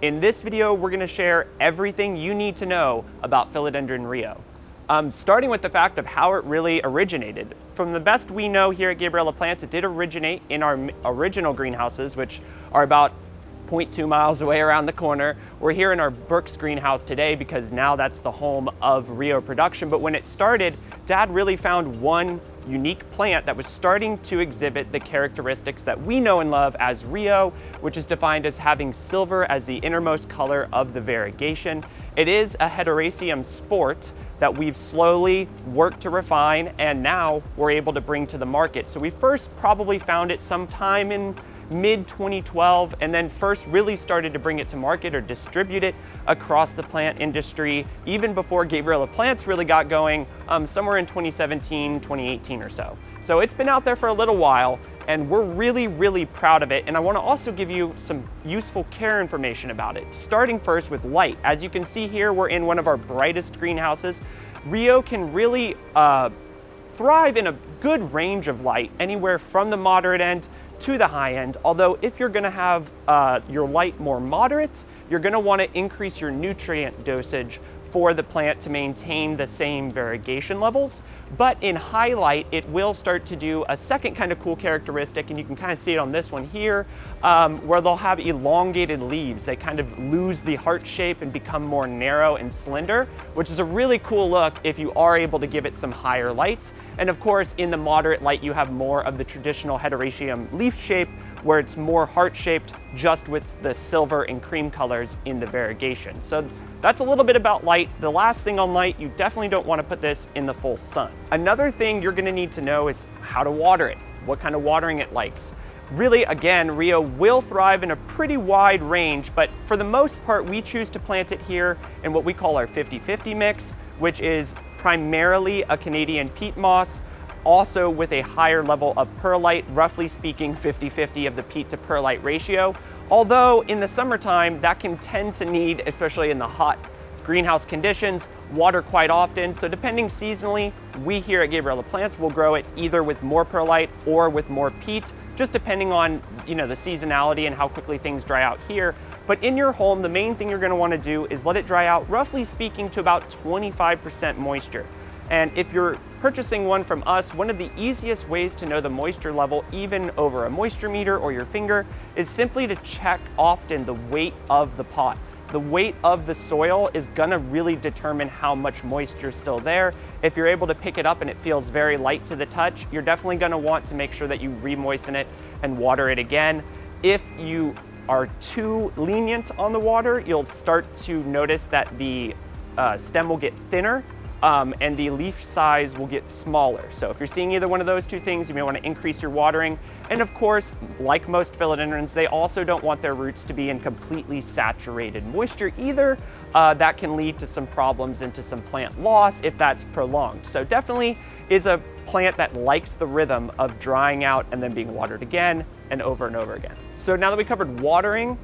In this video, we're going to share everything you need to know about Philodendron Rio. Starting with the fact of how it really originated. From the best we know here at Gabriella Plants, it did originate in our original greenhouses, which are about 0.2 miles away around the corner. We're here in our Brooks greenhouse today because now that's the home of Rio production. But when it started, Dad really found one unique plant that was starting to exhibit the characteristics that we know and love as Rio, which is defined as having silver as the innermost color of the variegation. It is a hederaceum sport that we've slowly worked to refine, and now we're able to bring to the market. So we first probably found it sometime in mid-2012, and then first really started to bring it to market or distribute it across the plant industry, even before Gabriella Plants really got going, somewhere in 2017, 2018 or so. So it's been out there for a little while, and we're really proud of it. And I want to also give you some useful care information about it, starting first with light. As you can see here, we're in one of our brightest greenhouses. Rio can really thrive in a good range of light, anywhere from the moderate end to the high end. Although if you're going to have your light more moderate, you're going to want to increase your nutrient dosage for the plant to maintain the same variegation levels. But in high light, it will start to do a second kind of cool characteristic, and you can kind of see it on this one here, where they'll have elongated leaves. They kind of lose the heart shape and become more narrow and slender, which is a really cool look if you are able to give it some higher light. And of course, in the moderate light, you have more of the traditional hederaceum leaf shape, where it's more heart-shaped, just with the silver and cream colors in the variegation. So that's a little bit about light. The last thing on light, you definitely don't want to put this in the full sun. Another thing you're going to need to know is how to water it, what kind of watering it likes. Really, again, Rio will thrive in a pretty wide range, but for the most part, we choose to plant it here in what we call our 50-50 mix, which is primarily a Canadian peat moss, also with a higher level of perlite, roughly speaking 50-50 of the peat to perlite ratio. Although in the summertime, that can tend to need, especially in the hot greenhouse conditions, water quite often. So depending seasonally, we here at Gabriella Plants will grow it either with more perlite or with more peat, just depending on the seasonality and how quickly things dry out here. But in your home, the main thing you're going to want to do is let it dry out, roughly speaking, to about 25% moisture. And if you're purchasing one from us, one of the easiest ways to know the moisture level, even over a moisture meter or your finger, is simply to check often the weight of the pot. The weight of the soil is gonna really determine how much moisture is still there. If you're able to pick it up and it feels very light to the touch, you're definitely gonna want to make sure that you re-moisten it and water it again. If you are too lenient on the water, you'll start to notice that the stem will get thinner, and the leaf size will get smaller. So if you're seeing either one of those two things, you may want to increase your watering. And of course, like most philodendrons, they also don't want their roots to be in completely saturated moisture either. That can lead to some problems and to some plant loss if that's prolonged. So definitely is a plant that likes the rhythm of drying out and then being watered again and over again. So now that we covered watering,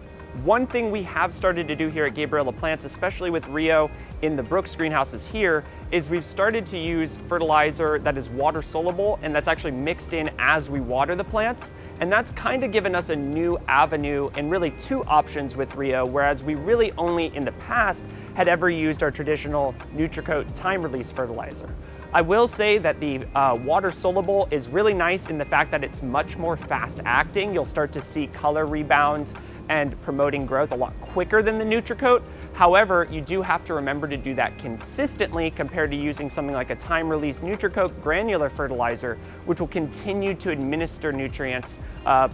one thing we have started to do here at Gabriella Plants, especially with Rio in the Brooks greenhouses here, is we've started to use fertilizer that is water soluble and that's actually mixed in as we water the plants. And that's kind of given us a new avenue and really two options with Rio, whereas we really only in the past had ever used our traditional NutriCoat time release fertilizer. I will say that the water soluble is really nice in the fact that it's much more fast acting. You'll start to see color rebound and promoting growth a lot quicker than the NutriCoat. However, you do have to remember to do that consistently compared to using something like a time-release NutriCoat granular fertilizer, which will continue to administer nutrients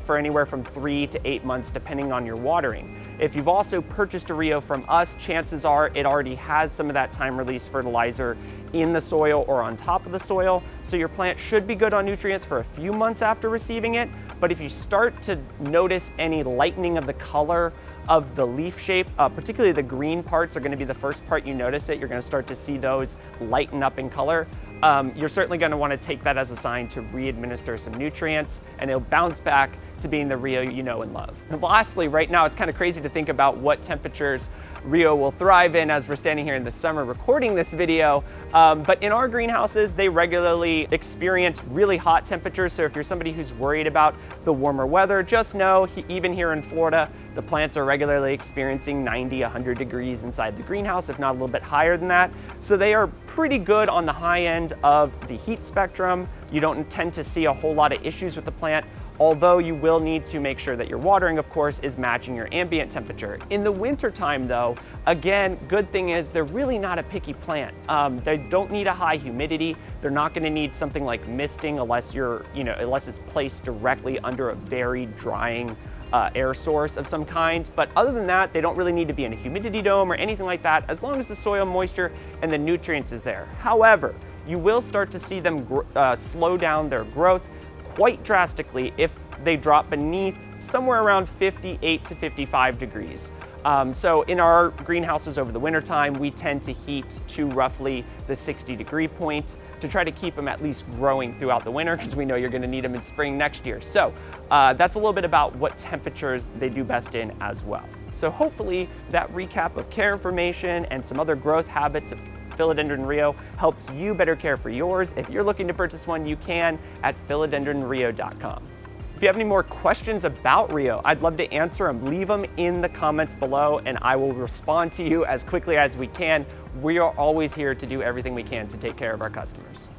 for anywhere from 3 to 8 months, depending on your watering. If you've also purchased a Rio from us, chances are it already has some of that time-release fertilizer in the soil or on top of the soil, so your plant should be good on nutrients for a few months after receiving it. But if you start to notice any lightening of the color of the leaf shape, particularly the green parts are going to be the first part you notice it. You're going to start to see those lighten up in color. You're certainly going to want to take that as a sign to re-administer some nutrients, and it'll bounce back to being the Rio you know and love. And lastly, right now it's kind of crazy to think about what temperatures Rio will thrive in as we're standing here in the summer recording this video. But in our greenhouses, they regularly experience really hot temperatures. So if you're somebody who's worried about the warmer weather, just know even here in Florida, the plants are regularly experiencing 90, 100 degrees inside the greenhouse, if not a little bit higher than that. So they are pretty good on the high end of the heat spectrum. You don't tend to see a whole lot of issues with the plant, although you will need to make sure that your watering, of course, is matching your ambient temperature. In the wintertime, though, again, good thing is they're really not a picky plant. They don't need a high humidity. They're not gonna need something like misting unless unless it's placed directly under a very drying air source of some kind. But other than that, they don't really need to be in a humidity dome or anything like that, as long as the soil moisture and the nutrients is there. However, you will start to see them slow down their growth quite drastically if they drop beneath somewhere around 58 to 55 degrees. So in our greenhouses over the wintertime, we tend to heat to roughly the 60-degree point to try to keep them at least growing throughout the winter, because we know you're gonna need them in spring next year. So that's a little bit about what temperatures they do best in as well. So hopefully that recap of care information and some other growth habits of Philodendron Rio helps you better care for yours. If you're looking to purchase one, you can at philodendronrio.com. If you have any more questions about Rio, I'd love to answer them. Leave them in the comments below and I will respond to you as quickly as we can. We are always here to do everything we can to take care of our customers.